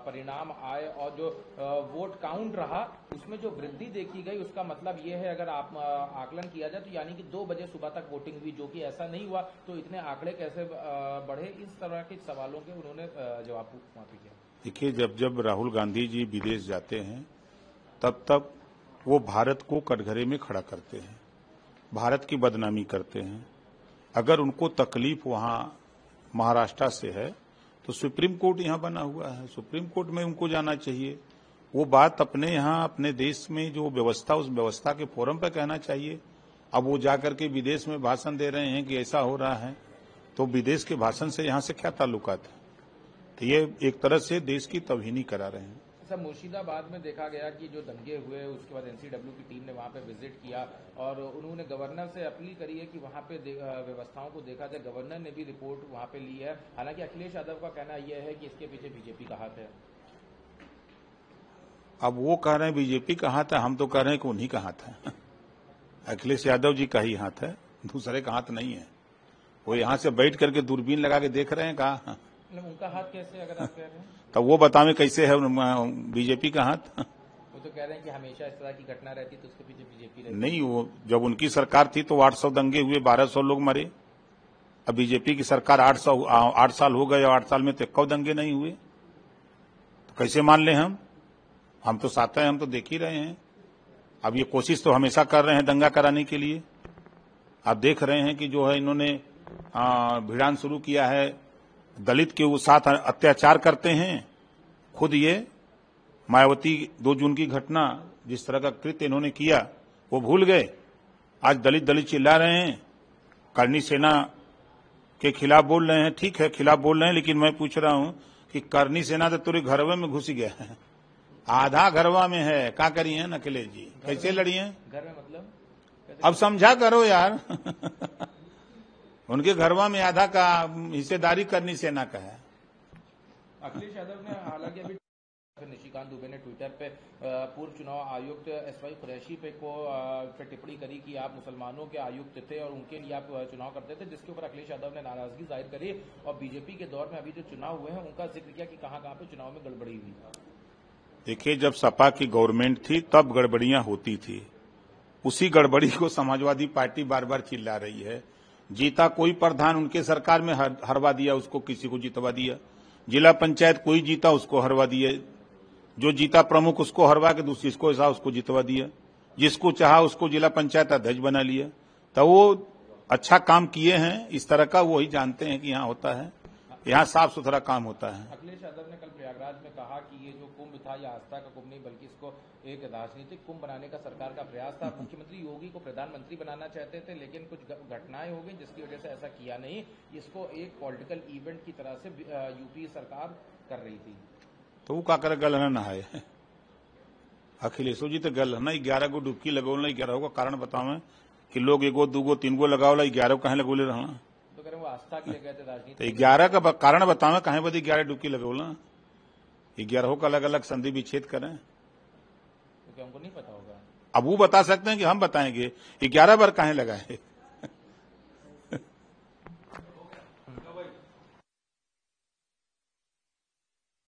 परिणाम आए और जो वोट काउंट रहा उसमें जो वृद्धि देखी गई, उसका मतलब ये है अगर आप आकलन किया जाए तो यानी कि 2 बजे सुबह तक वोटिंग हुई, जो कि ऐसा नहीं हुआ, तो इतने आंकड़े कैसे बढ़े? इस तरह के सवालों के उन्होंने जवाब दिया। देखिए, जब जब राहुल गांधी जी विदेश जाते हैं तब तब वो भारत को कटघरे में खड़ा करते हैं, भारत की बदनामी करते हैं। अगर उनको तकलीफ वहां महाराष्ट्र से है तो सुप्रीम कोर्ट यहां बना हुआ है, सुप्रीम कोर्ट में उनको जाना चाहिए। वो बात अपने यहां अपने देश में जो व्यवस्था, उस व्यवस्था के फोरम पर कहना चाहिए। अब वो जाकर के विदेश में भाषण दे रहे हैं कि ऐसा हो रहा है, तो विदेश के भाषण से यहां से क्या ताल्लुकात है? तो ये एक तरह से देश की तौहीनी करा रहे हैं। सर, मुर्शिदाबाद में देखा गया कि जो दंगे हुए उसके बाद एनसीडब्ल्यू की टीम ने वहां पे विजिट किया और उन्होंने गवर्नर से अपील करी है कि वहां पे व्यवस्थाओं को देखा जाए। गवर्नर ने भी रिपोर्ट वहां पे ली है। हालांकि अखिलेश यादव का कहना यह है कि इसके पीछे बीजेपी का हाथ है। अब वो कह रहे हैं बीजेपी का हाथ है, हम तो कह रहे हैं कि उन्हीं का हाथ है। अखिलेश यादव जी का ही हाथ है, दूसरे का हाथ नहीं है। वो यहां से बैठ करके दूरबीन लगा के देख रहे हैं, कहा उनका हाथ कैसे, अगर आप कह रहे हैं तब वो बतावे कैसे है बीजेपी का हाथ? वो तो कह रहे हैं कि हमेशा इस तरह की घटना रहती तो उसके पीछे बीजेपी रहती। नहीं, वो जब उनकी सरकार थी तो 800 दंगे हुए, 1200 लोग मरे। अब बीजेपी की सरकार 8 साल हो गए और 8 साल में तो 1 दंगे नहीं हुए, तो कैसे मान लें हम तो साथ हैं, हम तो देख ही रहे हैं। अब ये कोशिश तो हमेशा कर रहे हैं दंगा कराने के लिए। आप देख रहे हैं कि जो है इन्होंने भिड़ान शुरू किया है, दलित के साथ अत्याचार करते हैं। खुद ये मायावती 2 जून की घटना, जिस तरह का कृत्य इन्होंने किया, वो भूल गए। आज दलित चिल्ला रहे हैं, करनी सेना के खिलाफ बोल रहे हैं। ठीक है, खिलाफ बोल रहे हैं, लेकिन मैं पूछ रहा हूं कि करनी सेना तो तुरे घरवे में घुस गया है, आधा घरवा में है, क्या करिए अखिलेश जी, कैसे लड़िए? घर में मतलब अब समझा करो यार। उनके घरवा में आधा का हिस्सेदारी करनी सेना का है। अखिलेश यादव ने हालांकि अभी निशिकांत दुबे ने ट्विटर पे पूर्व चुनाव आयुक्त एसवाई कुरैशी पे टिप्पणी करी कि आप मुसलमानों के आयुक्त थे और उनके लिए आप चुनाव करते थे, जिसके ऊपर अखिलेश यादव ने नाराजगी जाहिर करी और बीजेपी के दौर में अभी जो चुनाव हुए हैं उनका जिक्र किया कि कहां पे चुनाव में गड़बड़ी हुई। देखिए, जब सपा की गवर्नमेंट थी तब गड़बड़ियां होती थी, उसी गड़बड़ी को समाजवादी पार्टी बार बार चिल्ला रही है। जीता कोई प्रधान उनके सरकार में हरवा दिया, उसको किसी को जितवा दिया। जिला पंचायत कोई जीता उसको हरवा दिया, जो जीता प्रमुख उसको हरवा के दूसरी को ऐसा उसको जितवा दिया, जिसको चाहा उसको जिला पंचायत अध्यक्ष बना लिया। तो वो अच्छा काम किए हैं, इस तरह का वो ही जानते हैं कि यहाँ होता है, यहाँ साफ सुथरा काम होता है। अखिलेश यादव ने कल प्रयागराज में कहा कि ये जो कुंभ था ये आस्था का कुंभ नहीं बल्कि इसको एक राजनीतिक कुंभ बनाने का सरकार का प्रयास था। मुख्यमंत्री योगी को प्रधानमंत्री बनाना चाहते थे, लेकिन कुछ घटनाएं हो गई जिसकी वजह से ऐसा किया नहीं। इसको एक पॉलिटिकल इवेंट की तरह से यूपी सरकार कर रही थी। तो वो का कर गल ना है अखिलेश जी, तो गल ना 11 गो डुबकी लगोल, 11 का कारण बतावे कि लोग 1 2 3 गो लगावला, 11 कहे लगोले रहना, तो कह रहे वो आस्था के लिए गए थे राजनीति। तो 11 का कारण बतावे कहे बदी 11 डुबकी लगोला, 11 का अलग अलग संधि विच्छेद करें, तो क्या उनको नहीं पता होगा? अब वो बता सकते हैं कि हम बताएंगे 11 बार कहे लगाए।